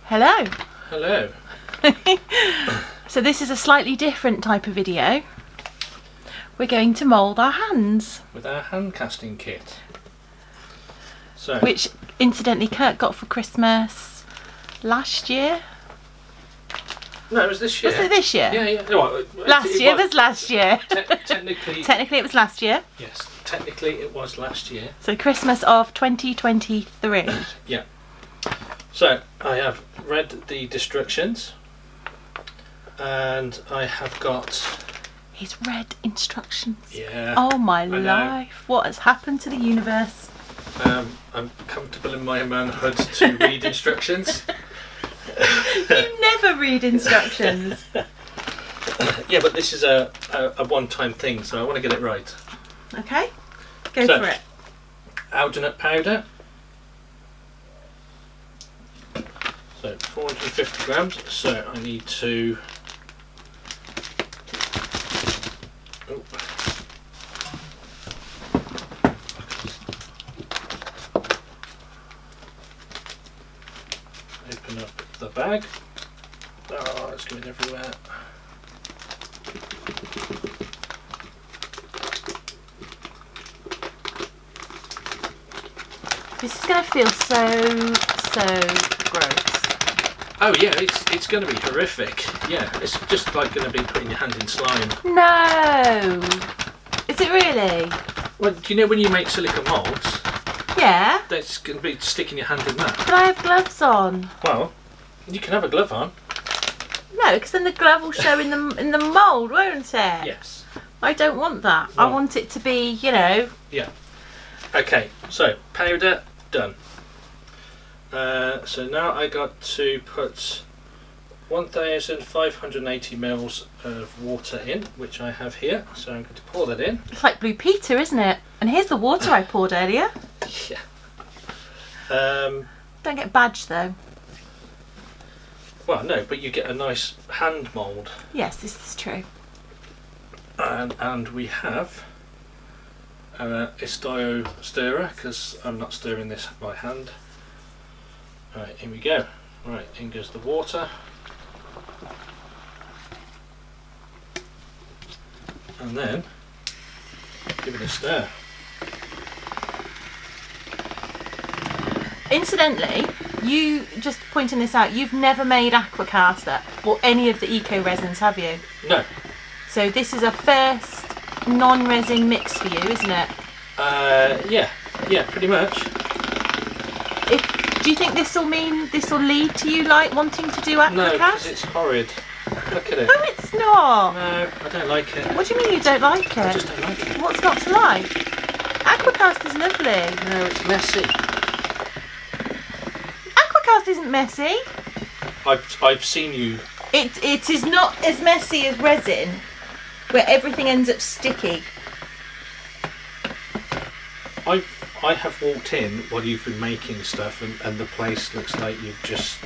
Hello. Hello. So this is a slightly different type of video. We're going to mould our hands. With our hand casting kit. So, which incidentally Kirk got for Christmas last year. No, it was this year. Was it this year? Yeah, yeah. No, last year was last year. Technically. Technically it was last year. Yes, technically it was last year. So Christmas of 2023. Yeah. So I have read the instructions, and I have got. He's read instructions. Yeah. Oh my life! What has happened to the universe? I'm comfortable in my manhood to read instructions. You never read instructions. Yeah, but this is a one-time thing, so I want to get it right. Okay, go for it. Alginate powder. So 450 grams. So I need to. Oh. Open up the bag. Oh, it's going everywhere. This is going to feel so gross. Oh yeah, it's going to be horrific. Yeah, it's just like going to be putting your hand in slime. No! Is it really? Well, do you know when you make silicone moulds? Yeah. That's going to be sticking your hand in that. But I have gloves on. Well, you can have a glove on. No, because then the glove will show in the mould, won't it? Yes. I don't want that. Well, I want it to be, you know. Yeah. Okay, so powder done. So now I got to put 1,580 mils of water in, which I have here. So I'm going to pour that in. It's like Blue Peter, isn't it? And here's the water I poured earlier. Yeah. Don't get badged though. Well, no, but you get a nice hand mould. Yes, this is true. And we have a styro stirrer, because I'm not stirring this by hand. Right, here we go. Right, in goes the water. And then give it a stir. Incidentally, you just pointing this out, you've never made AquaCast or any of the eco resins, have you? No. So this is a first non-resin mix for you, isn't it? Yeah, pretty much. Do you think this will lead to you like wanting to do AquaCast? No, because it's horrid. Look at it. No, it's not. No, I don't like it. What do you mean you don't like it? I just don't like it. What's not to like? AquaCast is lovely. No, it's messy. AquaCast isn't messy. I've seen you. It is not as messy as resin, where everything ends up sticky. I have walked in while you've been making stuff, and the place looks like you've just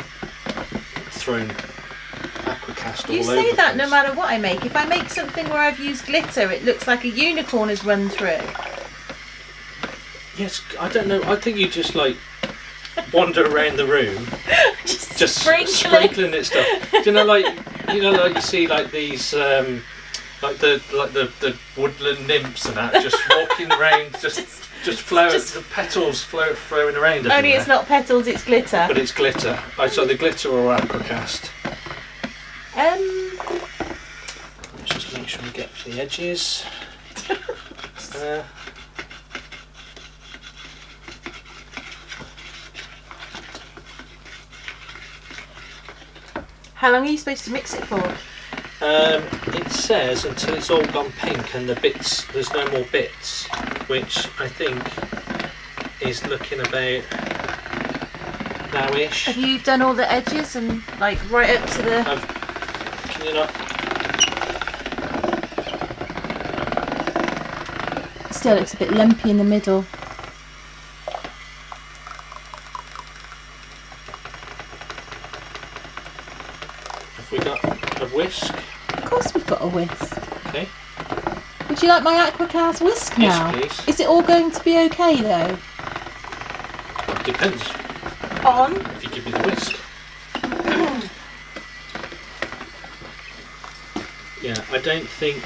thrown AquaCast all over. You say that no matter what I make. If I make something where I've used glitter, it looks like a unicorn has run through. Yes, I don't know. I think you just like wander around the room, just sprinkling it stuff. Do you know, like you see like these, like the woodland nymphs and that, just walking around, just flowing, the petals flowing around everywhere. Only it's not petals, it's glitter. But it's glitter. I saw the glitter or AquaCast. Let's just make sure we get the edges. How long are you supposed to mix it for? It says until it's all gone pink and there's no more bits, which I think is looking about now-ish. Have you done all the edges and like right up to the... Can you not? Still looks a bit lumpy in the middle. Have we got a whisk? Of course we've got a whisk. Okay. Would you like my AquaCast whisk now? Yes, please. Is it all going to be okay though? Depends. On? If you give me the whisk. Yeah, I don't think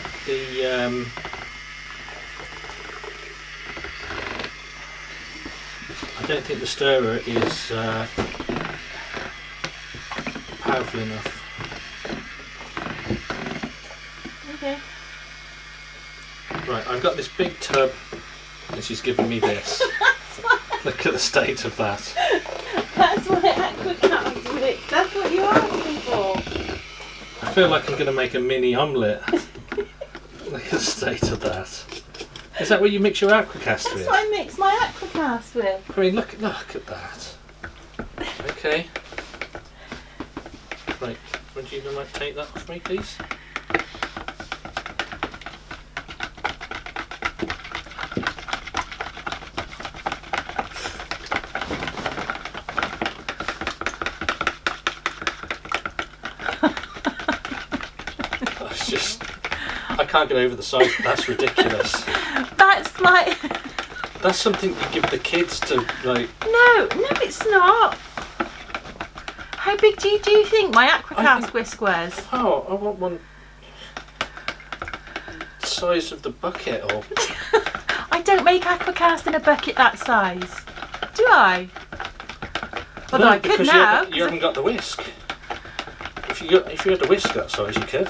the stirrer is powerful enough. Okay. Right, I've got this big tub and she's given me this. Look at the state of that. That's my AquaCast whisk. That's what you're asking for. I feel like I'm going to make a mini omelette. Look at the state of that. Is that what you mix your AquaCast That's with? what I mix my AquaCast with. I mean, look at that. Okay. Right, would you like to take that off me, please? That's just... I can't get over the size. That's ridiculous. That's my... That's something you give the kids to, like... No, it's not. How big do you think my AquaCast whisk was? Oh, I want one the size of the bucket, or... I don't make AquaCast in a bucket that size, do I? Although No, I could because now. you haven't got the whisk. If you had the whisk that size, you could.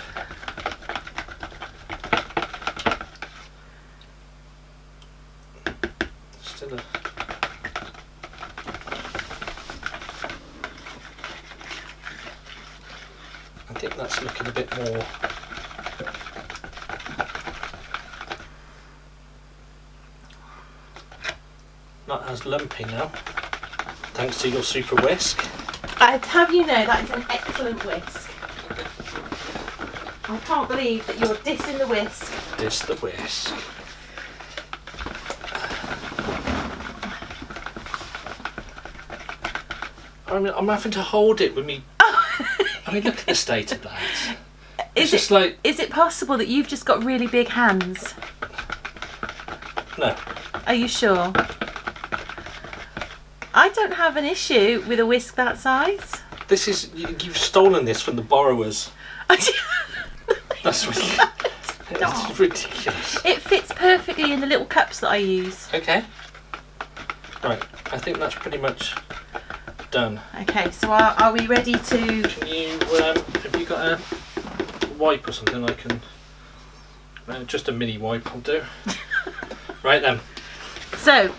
Still a... I think that's looking a bit more... not as lumpy now, thanks to your super whisk. I'd have you know that is an excellent whisk. I can't believe that you're dissing the whisk. Diss the whisk. I mean, I'm having to hold it with me. I mean, look at the state of that. Is it possible that you've just got really big hands? No. Are you sure? I don't have an issue with a whisk that size. This is... You've stolen this from the borrowers. That's really... It's ridiculous. It fits perfectly in the little cups that I use. Okay. Right, I think that's pretty much done. Okay, so are we ready to... Can you... have you got a wipe or something I can... just a mini wipe will do. Right then. So...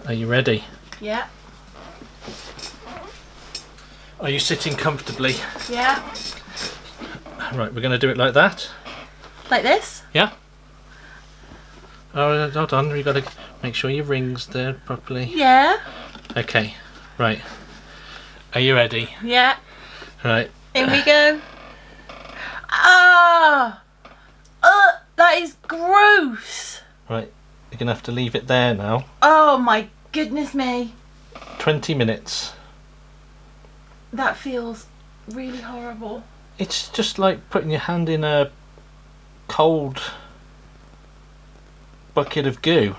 Are you ready? Yeah. Are you sitting comfortably? Yeah. Right, we're going to do it like that. Like this? Yeah. Oh, hold on. We've got to make sure your ring's there properly. Yeah. Okay. Right. Are you ready? Yeah. Right. In we go. Ah! That is gross. Right. You're going to have to leave it there now. Oh my goodness me. 20 minutes. That feels really horrible. It's just like putting your hand in a cold bucket of goo.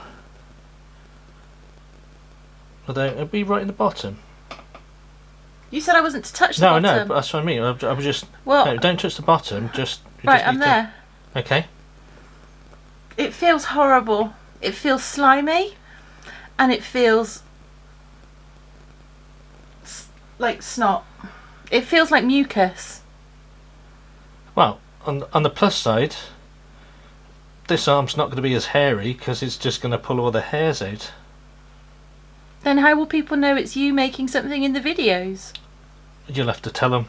Although it'll be right in the bottom. You said I wasn't to touch the bottom. No, but that's what I mean. I was just... Well, no, don't touch the bottom. Just... right, I'm there. Okay. It feels horrible. It feels slimy. And it feels... like snot. It feels like mucus. Well, on the plus side, this arm's not going to be as hairy because it's just going to pull all the hairs out. Then how will people know it's you making something in the videos? You'll have to tell them.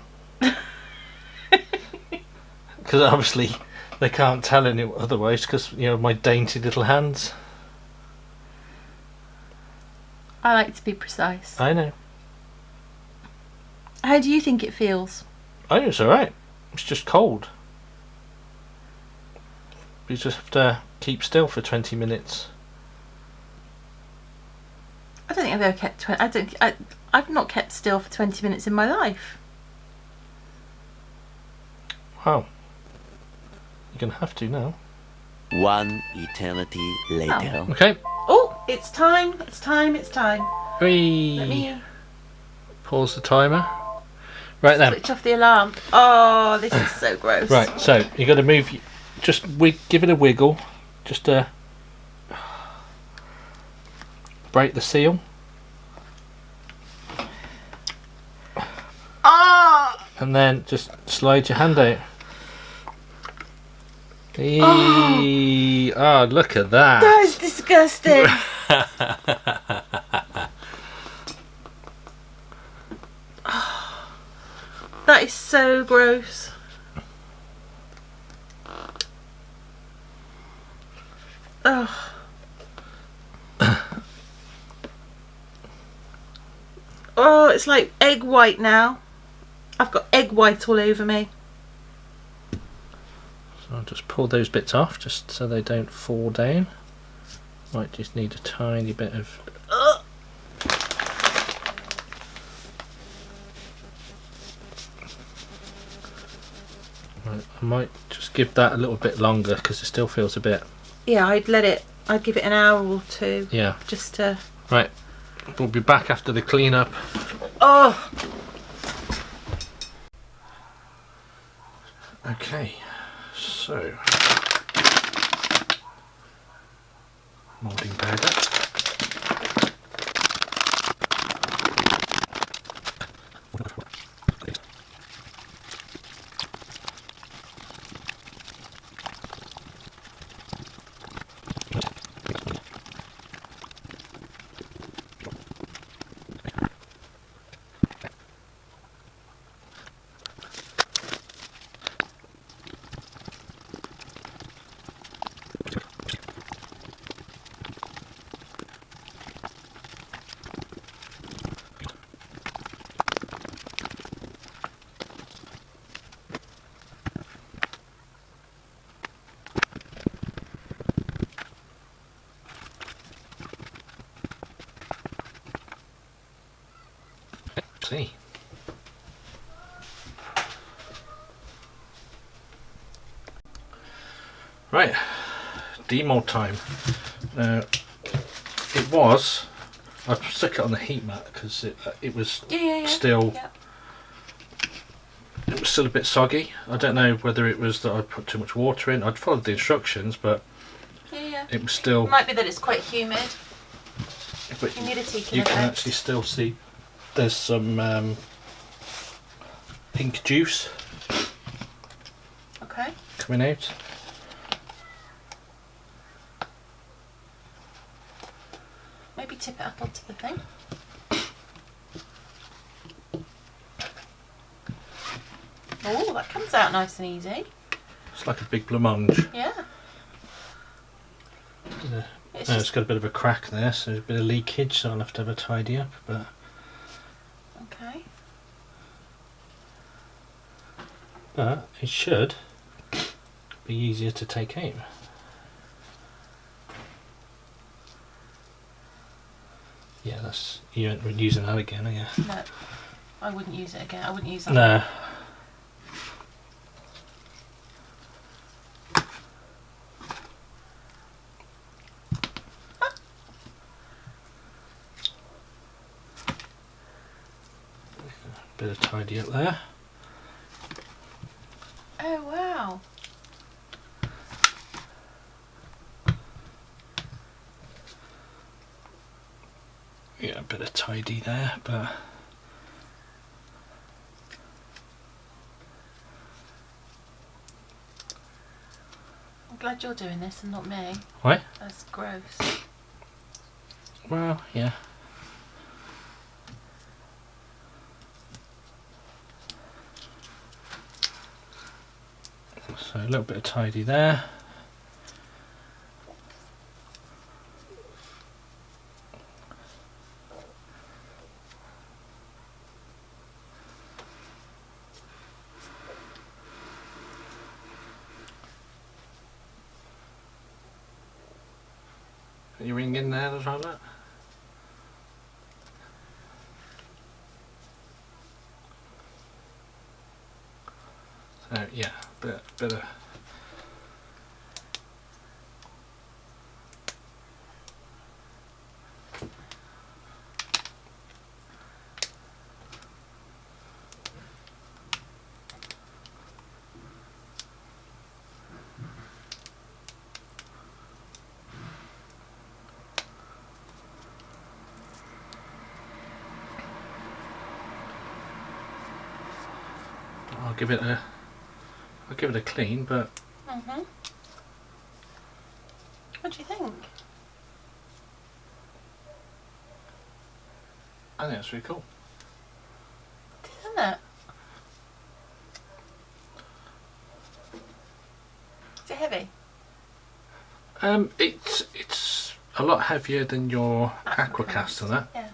Because obviously they can't tell any otherwise because, you know, my dainty little hands. I like to be precise. I know. How do you think it feels? I think it's alright. It's just cold. You just have to keep still for 20 minutes. I don't think I've ever kept... I've not kept still for 20 minutes in my life. Wow. You're going to have to now. One eternity later. Okay. Oh, it's time. It's time. It's time. Let me pause the timer. Right then. switch off the alarm. Oh, this is so gross. Right, so you got to move. Just give it a wiggle, just to break the seal. Ah! And then just slide your hand out. Oh, look at that. That is disgusting. That is so gross. Oh. Oh, it's like egg white now. I've got egg white all over me. So I'll just pull those bits off just so they don't fall down. Might just need a tiny bit of... Right, I might just give that a little bit longer because it still feels a bit... Yeah, I'd give it an hour or two. Yeah. Just to... Right, we'll be back after the clean-up. Oh! Okay, so... Moulding powder. See. Right, demold time. Now, it was. I stuck it on the heat mat because it was still. Yeah. It was still a bit soggy. I don't know whether it was that I put too much water in. I'd followed the instructions, but it was still. It might be that it's quite humid. But humidity you can actually still see there's some pink juice. Okay. Coming out. Maybe tip it up onto the thing. Oh, that comes out nice and easy. It's like a big blancmange. Yeah. It's got a bit of a crack there, so there's a bit of leakage, so I'll have to have a tidy up. But okay. But it should be easier to take out. Yeah, that's, you ain't using that again, are you? No, I wouldn't use it again. I wouldn't use that. No. Bit of tidy up there. Oh wow. Yeah, a bit of tidy there, but I'm glad you're doing this and not me. what? That's gross. Well, yeah. So a little bit of tidy there. Your ring in there as well, that? So yeah, bit of give it a clean, but. Mhm. What do you think? I think that's really cool. Isn't it? Is it heavy? It's a lot heavier than your AquaCast on that. Yeah.